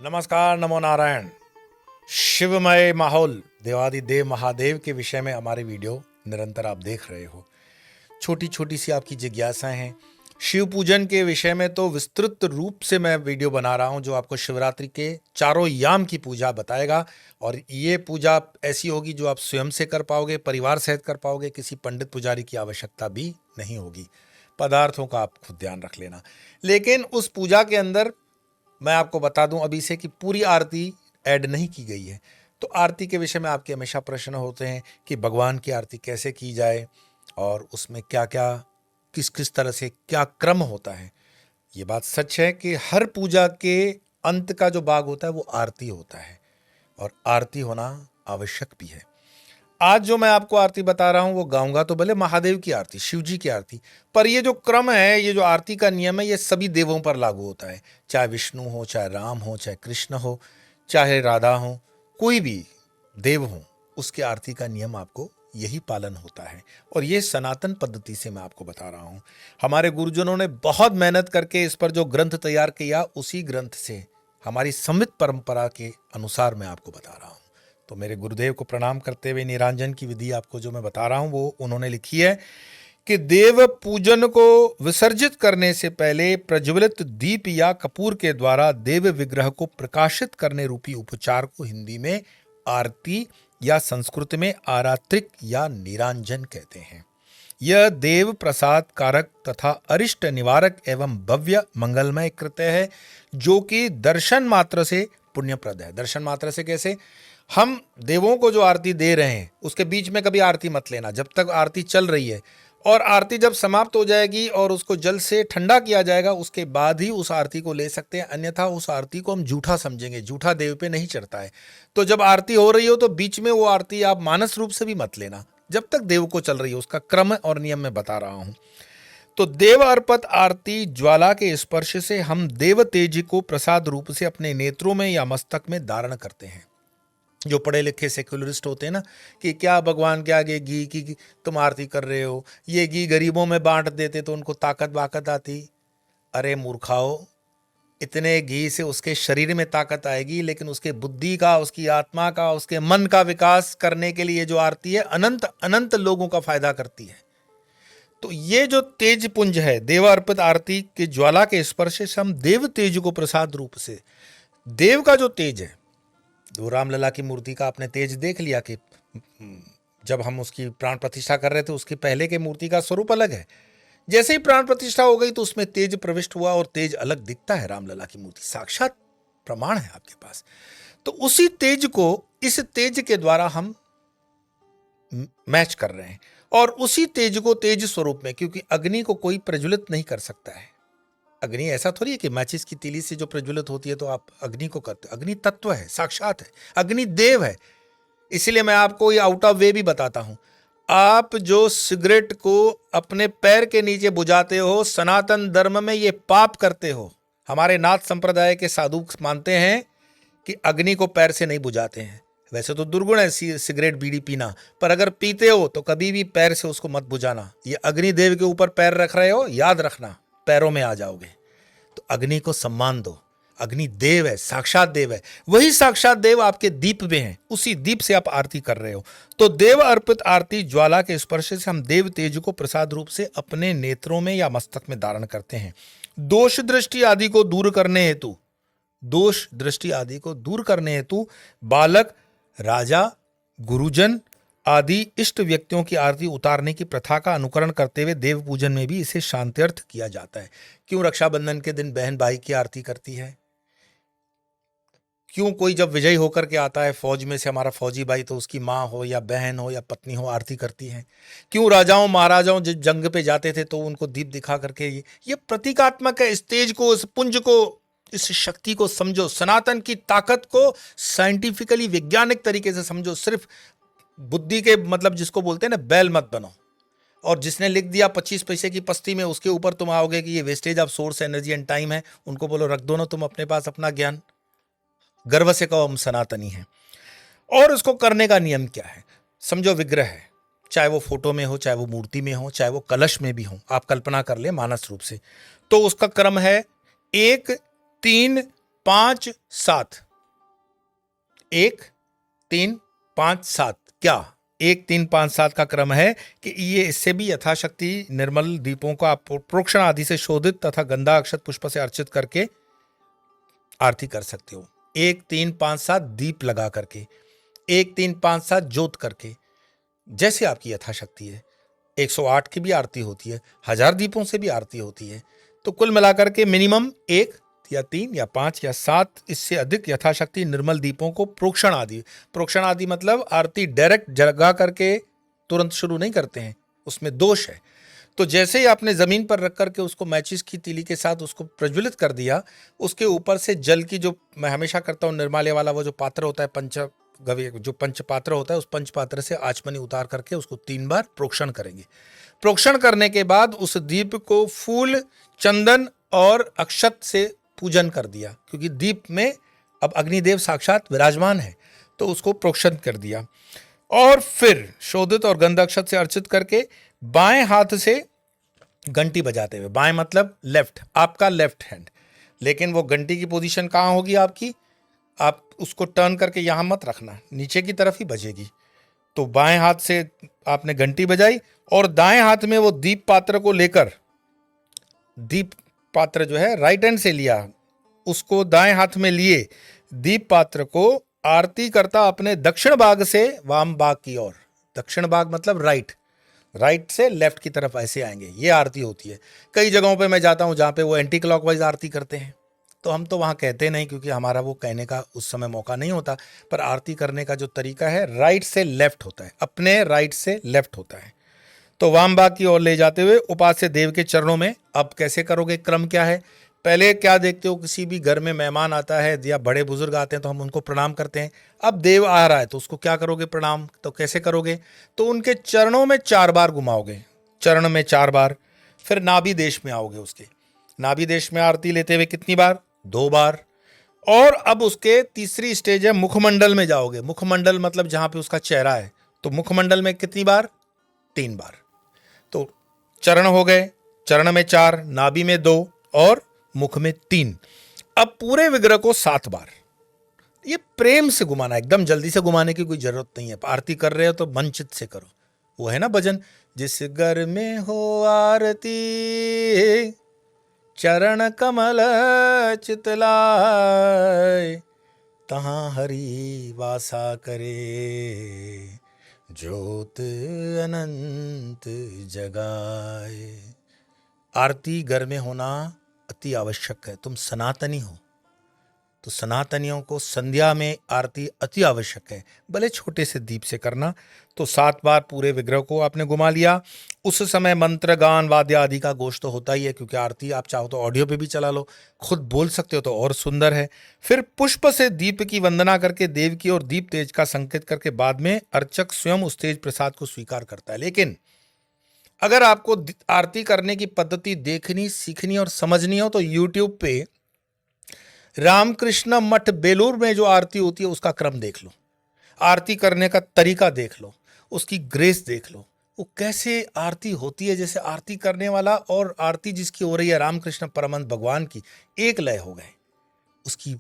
नमस्कार, नमो नारायण। शिवमय माहौल देवादिदेव महादेव के विषय में हमारे वीडियो निरंतर आप देख रहे हो। छोटी छोटी सी आपकी जिज्ञासाएं हैं। शिव पूजन के विषय में तो विस्तृत रूप से मैं वीडियो बना रहा हूं, जो आपको शिवरात्रि के चारों याम की पूजा बताएगा। और ये पूजा ऐसी होगी जो आप स्वयं से कर पाओगे, परिवार सहित कर पाओगे, किसी पंडित पुजारी की आवश्यकता भी नहीं होगी। पदार्थों का आप खुद ध्यान रख लेना। लेकिन उस पूजा के अंदर मैं आपको बता दूं अभी से कि पूरी आरती ऐड नहीं की गई है। तो आरती के विषय में आपके हमेशा प्रश्न होते हैं कि भगवान की आरती कैसे की जाए और उसमें क्या क्या, किस किस तरह से क्या क्रम होता है। ये बात सच है कि हर पूजा के अंत का जो भाग होता है वो आरती होता है, और आरती होना आवश्यक भी है। आज जो मैं आपको आरती बता रहा हूं वो गाऊंगा तो भले महादेव की आरती, शिव जी की आरती, पर ये जो क्रम है, ये जो आरती का नियम है, ये सभी देवों पर लागू होता है। चाहे विष्णु हो, चाहे राम हो, चाहे कृष्ण हो, चाहे राधा हो, कोई भी देव हो, उसके आरती का नियम आपको यही पालन होता है। और ये सनातन पद्धति से मैं आपको बता रहा हूं। हमारे गुरुजनों ने बहुत मेहनत करके इस पर जो ग्रंथ तैयार किया, उसी ग्रंथ से हमारी समृद्ध परंपरा के अनुसार मैं आपको बता रहा हूं। तो मेरे गुरुदेव को प्रणाम करते हुए निरांजन की विधि आपको जो मैं बता रहा हूं वो उन्होंने लिखी है कि देव पूजन को विसर्जित करने से पहले प्रज्वलित दीप या कपूर के द्वारा देव विग्रह को प्रकाशित करने रूपी उपचार को हिंदी में आरती या संस्कृत में आरात्रिक या निरांजन कहते हैं। यह देव प्रसाद कारक तथा अरिष्ट निवारक एवं भव्य मंगलमय कृत्य है, जो कि दर्शन मात्र से पुण्यप्रद है। दर्शन मात्र से कैसे? हम देवों को जो आरती दे रहे हैं उसके बीच में कभी आरती मत लेना, जब तक आरती चल रही है। और आरती जब समाप्त हो जाएगी और उसको जल से ठंडा किया जाएगा, उसके बाद ही उस आरती को ले सकते हैं, अन्यथा उस आरती को हम जूठा समझेंगे। जूठा देव पे नहीं चढ़ता है। तो जब आरती हो रही हो तो बीच में वो आरती आप मानस रूप से भी मत लेना, जब तक देव को चल रही है। उसका क्रम और नियम मैं बता रहा हूं। तो देव अर्पित आरती ज्वाला के स्पर्श से हम देव तेज को प्रसाद रूप से अपने नेत्रों में या मस्तक में धारण करते हैं। जो पढ़े लिखे सेक्युलरिस्ट होते हैं ना, कि क्या भगवान के आगे घी की तुम आरती कर रहे हो, ये घी गरीबों में बांट देते तो उनको ताकत वाकत आती। अरे मूर्खाओ, इतने घी से उसके शरीर में ताकत आएगी, लेकिन उसके बुद्धि का, उसकी आत्मा का, उसके मन का विकास करने के लिए जो आरती है, अनंत अनंत लोगों का फायदा करती है। तो ये जो तेज पुंज है, देवार्पित आरती के ज्वाला के स्पर्श से हम देव तेज को प्रसाद रूप से, देव का जो तेज है, जो रामलला की मूर्ति का आपने तेज देख लिया कि जब हम उसकी प्राण प्रतिष्ठा कर रहे थे, उसके पहले के मूर्ति का स्वरूप अलग है। जैसे ही प्राण प्रतिष्ठा हो गई तो उसमें तेज प्रविष्ट हुआ और तेज अलग दिखता है। रामलला की मूर्ति साक्षात प्रमाण है आपके पास। तो उसी तेज को इस तेज के द्वारा हम मैच कर रहे हैं, और उसी तेज को तेज स्वरूप में, क्योंकि अग्नि को कोई प्रज्वलित नहीं कर सकता है। अग्नि ऐसा थोड़ी है कि माचिस की तीली से जो प्रज्वलित होती है तो आप अग्नि को करते हो। अग्नि तत्व है, साक्षात है, अग्नि देव है। इसीलिए मैं आपको ये आउट ऑफ वे भी बताता हूं। आप जो सिगरेट को अपने पैर के नीचे बुझाते हो, सनातन धर्म में ये पाप करते हो। हमारे नाथ संप्रदाय के साधु मानते हैं कि अग्नि को पैर से नहीं बुझाते हैं। वैसे तो दुर्गुण है सिगरेट बीड़ी पीना, पर अगर पीते हो तो कभी भी पैर से उसको मत बुझाना। ये अग्नि देव के ऊपर पैर रख रहे हो, याद रखना, पैरों में आ जाओगे। तो अग्नि को सम्मान दो। अग्नि देव है, साक्षात देव है। वही साक्षात देव आपके दीप में है, उसी दीप से आप आरती कर रहे हो। तो देव अर्पित आरती ज्वाला के स्पर्श से हम देव तेज को प्रसाद रूप से अपने नेत्रों में या मस्तक में धारण करते हैं। दोष दृष्टि आदि को दूर करने हेतु, दोष दृष्टि आदि को दूर करने हेतु बालक, राजा, गुरुजन आदि इष्ट व्यक्तियों की आरती उतारने की प्रथा का अनुकरण करते हुए देव पूजन में भी इसे शांत्यर्थ किया जाता है। क्यों रक्षाबंधन के दिन बहन भाई की आरती करती है? क्यों कोई जब विजयी होकर के आता है फौज में से, हमारा फौजी भाई, तो उसकी माँ हो या बहन हो या पत्नी हो, आरती करती है? क्यों राजाओं महाराजाओं जब जंग पे जाते थे तो उनको दीप दिखा करके, ये प्रतीकात्मक है। इस तेज को, इस पुंज को, इस शक्ति को समझो, सनातन की ताकत को साइंटिफिकली, वैज्ञानिक तरीके से समझो। सिर्फ बुद्धि के, मतलब जिसको बोलते हैं ना, बैल मत बनो। और जिसने लिख दिया 25 पैसे की पस्ती में, उसके ऊपर तुम आओगे कि ये wastage of source energy and time है, उनको बोलो रख दो ना तुम अपने पास अपना ज्ञान। गर्व से कहो हम सनातनी हैं। और उसको करने का नियम क्या है? समझो विग्रह है, चाहे वो फोटो में हो, चाहे वो मूर्ति में हो, चाहे वो कलश में भी हो, आप कल्पना कर ले मानस रूप से। तो उसका क्रम है 1, 3, 5 7, 1 3 5 7, क्या 1 3 5 7 का क्रम है कि ये इससे भी यथाशक्ति निर्मल दीपों को आप प्रोक्षण आदि से शोधित तथा गंधा अक्षत पुष्प से अर्चित करके आरती कर सकते हो। 1 3 5 7 दीप लगा करके, 1 3 5 7 जोत करके, जैसे आपकी यथाशक्ति है। 108 की भी आरती होती है, 1000 दीपों से भी आरती होती है। तो कुल मिलाकर के मिनिमम 1 या 3 या 5 या 7, इससे अधिक यथाशक्ति निर्मल दीपों को प्रोक्षण आदि मतलब आरती डायरेक्ट जगा करके तुरंत शुरू नहीं करते हैं, उसमें दोष है। तो जैसे ही आपने जमीन पर रख करके उसको मैचिस की तीली के साथ उसको प्रज्वलित कर दिया, उसके ऊपर से जल की, जो मैं हमेशा करता हूँ निर्माल्य वाला वो जो पात्र होता है, जो पंच पात्र होता है, उस पंच पात्र से आचमनी उतार करके उसको 3 बार प्रोक्षण करेंगे। प्रोक्षण करने के बाद उस दीप को फूल, चंदन और अक्षत से पूजन कर दिया, क्योंकि दीप में अब अग्निदेव साक्षात विराजमान है, तो उसको प्रोक्षण कर दिया। और फिर शोधित और गंध अक्षत से अर्चित करके बाएं हाथ से घंटी बजाते हुए, बाएं मतलब लेफ्ट, आपका लेफ्ट हैंड, लेकिन वो घंटी की पोजीशन कहाँ होगी आपकी, आप उसको टर्न करके यहां मत रखना, नीचे की तरफ ही बजेगी। तो बाएं हाथ से आपने घंटी बजाई और दाएं हाथ में वो दीप पात्र को लेकर, दीप पात्र जो है राइट हैंड से लिया, उसको दाएं हाथ में लिए दीप पात्र को आरती करता अपने दक्षिण भाग से वाम भाग की ओर, दक्षिण भाग मतलब राइट से लेफ्ट की तरफ ऐसे आएंगे, ये आरती होती है। कई जगहों पे मैं जाता हूं जहां पे वो एंटी क्लॉकवाइज आरती करते हैं, तो हम तो वहां कहते नहीं, क्योंकि हमारा वो कहने का उस समय मौका नहीं होता। पर आरती करने का जो तरीका है राइट से लेफ्ट होता है, अपने राइट से लेफ्ट होता है। तो वाम भाग की ओर ले जाते हुए उपास्य देव के चरणों में, अब कैसे करोगे, क्रम क्या है, पहले क्या देखते हो, किसी भी घर में मेहमान आता है या बड़े बुजुर्ग आते हैं तो हम उनको प्रणाम करते हैं। अब देव आ रहा है तो उसको क्या करोगे, प्रणाम, तो कैसे करोगे, तो उनके चरणों में 4 बार घुमाओगे, चरण में 4 बार। फिर नाभि देश में आओगे, उसके नाभि देश में आरती लेते हुए कितनी बार, 2 बार। और अब उसके तीसरी स्टेज है मुखमंडल में जाओगे, मुखमंडल मतलब जहां पे उसका चेहरा है, तो मुखमंडल में कितनी बार, 3 बार। तो चरण हो गए, चरण में 4, नाभि में 2 और मुख में 3। अब पूरे विग्रह को 7 बार, ये प्रेम से घुमाना, एकदम जल्दी से घुमाने की कोई जरूरत नहीं है। आरती कर रहे हो तो मन चित से करो, वो है ना भजन, जिस घर में हो आरती चरण कमल चितलाय, तहां हरि वासा करे ज्योत अनंत जगाए। आरती घर में होना अति आवश्यक है। तुम सनातनी हो तो सनातनियों को संध्या में आरती अति आवश्यक है, भले छोटे से दीप से करना। तो 7 बार पूरे विग्रह को आपने घुमा लिया। उस समय मंत्र गान वाद्य आदि का गोष्ठ तो होता ही है, क्योंकि आरती आप चाहो तो ऑडियो पे भी चला लो, खुद बोल सकते हो तो और सुंदर है। फिर पुष्प से दीप की वंदना करके देव की और दीप तेज का संकेत करके बाद में अर्चक स्वयं उस तेज प्रसाद को स्वीकार करता है। लेकिन अगर आपको आरती करने की पद्धति देखनी, सीखनी और समझनी हो तो यूट्यूब पे रामकृष्ण मठ बेलूर में जो आरती होती है उसका क्रम देख लो, आरती करने का तरीका देख लो, उसकी ग्रेस देख लो, वो कैसे आरती होती है, जैसे आरती करने वाला और आरती जिसकी हो रही है रामकृष्ण परमहंस भगवान की, एक लय हो गए। उसकी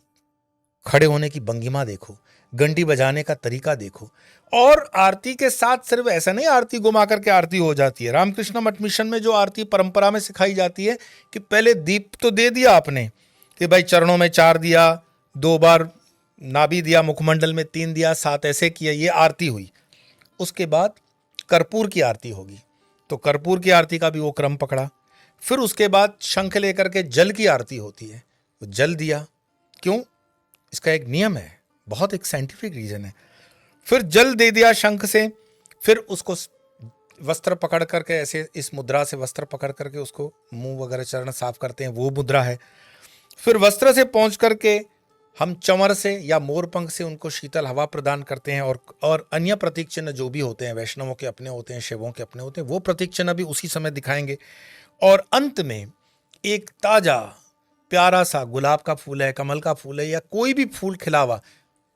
खड़े होने की भंगिमा देखो, घंटी बजाने का तरीका देखो। और आरती के साथ सिर्फ ऐसा नहीं आरती घुमा करके आरती हो जाती है। रामकृष्ण मठ मिशन में जो आरती परंपरा में सिखाई जाती है कि पहले दीप तो दे दिया आपने कि भाई चरणों में 4 दिया, 2 बार नाभि दिया, मुखमंडल में 3 दिया, 7 ऐसे किया, ये आरती हुई। उसके बाद कर्पूर की आरती होगी, तो कर्पूर की आरती का भी वो क्रम पकड़ा। फिर उसके बाद शंख लेकर के जल की आरती होती है, तो जल दिया, क्यों, इसका एक नियम है, बहुत एक साइंटिफिक रीजन है। फिर जल दे दिया शंख से, फिर उसको वस्त्र पकड़ करके ऐसे इस मुद्रा से वस्त्र पकड़ करके उसको मुंह वगैरह चरण साफ करते हैं, वो मुद्रा है। फिर वस्त्र से पहुंच करके हम चंवर से या मोर पंख से उनको शीतल हवा प्रदान करते हैं, और अन्य प्रतीक चिन्ह जो भी होते हैं, वैष्णवों के अपने होते हैं, शिवों के अपने होते हैं, वो प्रतीक चिन्ह भी उसी समय दिखाएंगे। और अंत में एक ताजा प्यारा सा गुलाब का फूल है, कमल का फूल है, या कोई भी फूल खिला हुआ,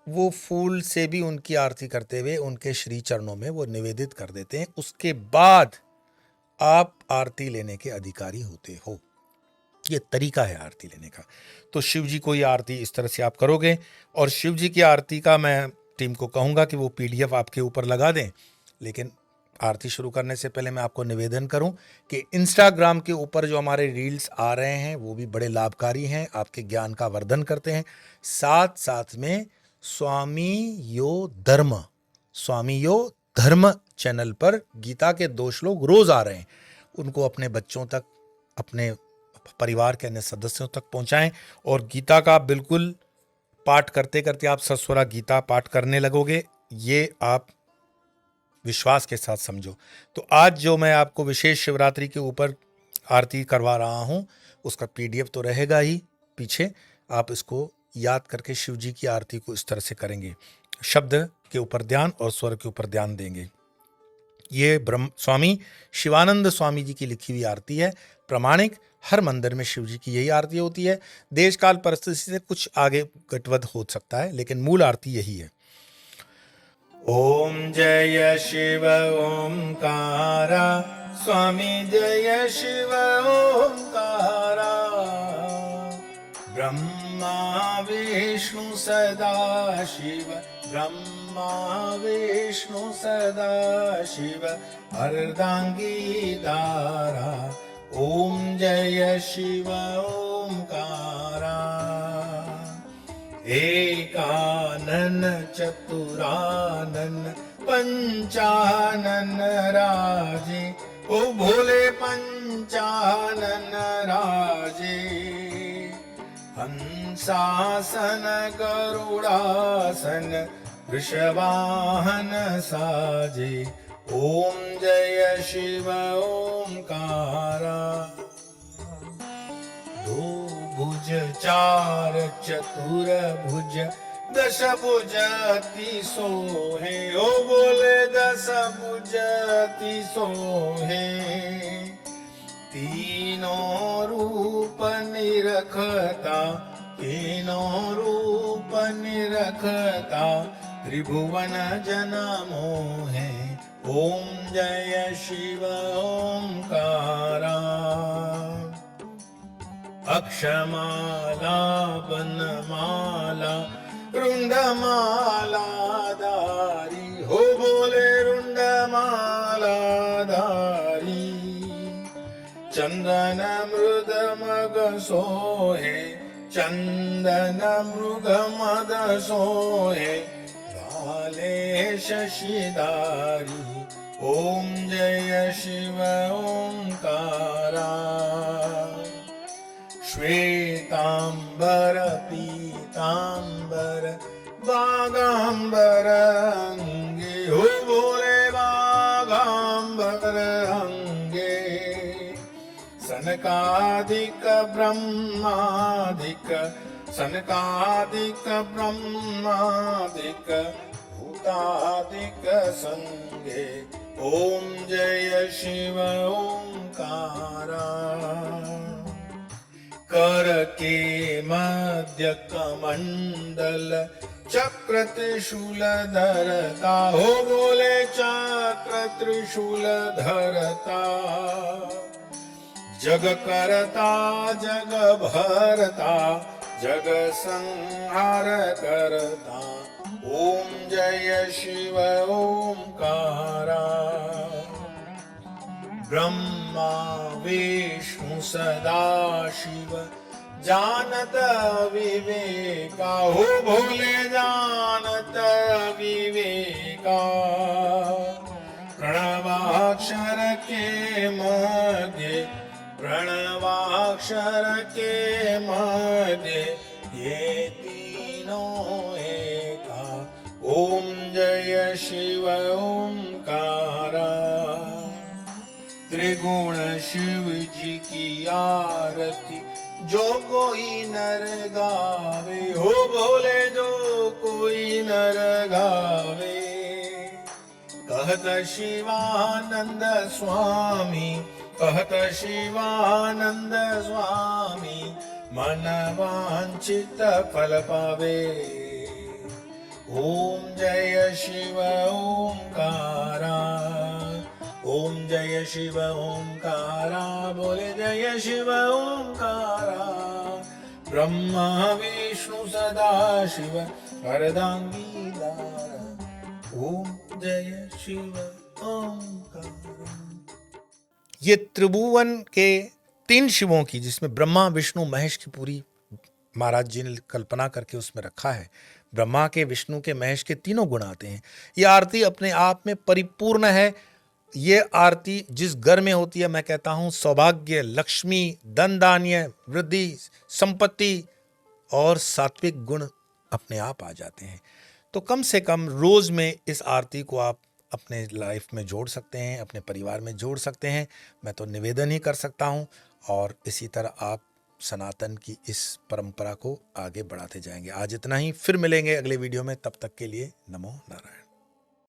वो फूल से भी उनकी आरती करते हुए उनके श्री चरणों में वो निवेदित कर देते हैं। उसके बाद आप आरती लेने के अधिकारी होते हो। ये तरीका है आरती लेने का। तो शिव जी को ये आरती इस तरह से आप करोगे। और शिव जी की आरती का मैं टीम को कहूँगा कि वो पीडीएफ आपके ऊपर लगा दें। लेकिन आरती शुरू करने से पहले मैं आपको निवेदन करूं कि इंस्टाग्राम के ऊपर जो हमारे रील्स आ रहे हैं वो भी बड़े लाभकारी हैं, आपके ज्ञान का वर्धन करते हैं। साथ साथ में स्वामी यो धर्म चैनल पर गीता के 2 श्लोक रोज आ रहे हैं। उनको अपने बच्चों तक, अपने परिवार के अन्य सदस्यों तक पहुंचाएं। और गीता का बिल्कुल पाठ करते करते आप सस्वरा गीता पाठ करने लगोगे, ये आप विश्वास के साथ समझो। तो आज जो मैं आपको विशेष शिवरात्रि के ऊपर आरती करवा रहा हूं उसका पीडीएफ तो रहेगा ही पीछे, आप इसको याद करके शिव जी की आरती को इस तरह से करेंगे। शब्द के ऊपर ध्यान और स्वर के ऊपर ध्यान देंगे। ये स्वामी शिवानंद स्वामी जी की लिखी हुई आरती है, प्रमाणिक। हर मंदिर में शिव जी की यही आरती होती है। देश काल परिस्थिति से कुछ आगे गटवद हो सकता है, लेकिन मूल आरती यही है। ओम जय शिव ओंकारा, स्वामी जय शिव ओंकारा। ब्रह्मा विष्णु सदा शिव, ब्रह्मा विष्णु सदा शिव, अर्धांगी दारा। ओम जय शिव ओंकारा। एकानन चतुरानन पंचानन राजे, ओ भोले पंचानन राजे। हंसासन गरुड़ासन वृषवाहन साजे। ओम जय शिव ओंकारा। दो भुज चार चतुर भुज, दश भुज तीसो है, ओ बोले 10 भुज तीसो है। तीनों रूप निरखता, तीनों रूप निरखता, त्रिभुवन जन्मो है। ओम जय शिव ओंकारा। अक्षमाला बनमाला रुंडमाला धारी, हो बोले रुंडमाला धारी। चंदन मृद मग सोहे, चंदन मृग मद सोहे, लाले शशिधारी। ओम जय शिव ओंकारा। श्वेतांबर पीतांबर बागांबर अंगे, हो बोले बागांबर अंगे। सनकादिक ब्रह्मादिक, सनकादिक ब्रह्मादिक, भूतादिक संगे। ओम जय शिव ओंकारा। कर के मध्य कमंडल चक्र त्रिशूल धरता, हो बोले चक्र त्रिशूल धरता। जग करता जग भरता, जग संहार करता। ओम जय शिव ओंकारा। ब्रह्मा विष्णु सदा शिव, जानत विवेका, हो भोले जानत विवेका। प्रणवाक्षर के मध्य, प्रणवाक्षर के मध्य, ये तीनों एका। ओम जय शिव ओंकारा। त्रिगुण शिव जी की आरती जो कोई नर गावे, हो बोले जो कोई नर गावे। कहत शिवानंद स्वामी, कहत शिवानंद स्वामी, मन वांछित फल पावे। ओम जय शिव ओंकारा। ओम जय शिव ओंकारा, बोले जय शिव ओंकारा। ब्रह्मा विष्णु सदा शिव हरदांगी दारा ओम जय शिव ओंकार। ये त्रिभुवन के 3 शिवों की, जिसमें ब्रह्मा विष्णु महेश की पूरी महाराज जी ने कल्पना करके उसमें रखा है। ब्रह्मा के, विष्णु के, महेश के तीनों गुण आते हैं। ये आरती अपने आप में परिपूर्ण है। ये आरती जिस घर में होती है, मैं कहता हूं सौभाग्य, लक्ष्मी, धन धान्य, वृद्धि, संपत्ति और सात्विक गुण अपने आप आ जाते हैं। तो कम से कम रोज में इस आरती को आप अपने लाइफ में जोड़ सकते हैं, अपने परिवार में जोड़ सकते हैं। मैं तो निवेदन ही कर सकता हूं, और इसी तरह आप सनातन की इस परंपरा को आगे बढ़ाते जाएंगे। आज इतना ही, फिर मिलेंगे अगले वीडियो में। तब तक के लिए नमो नारायण।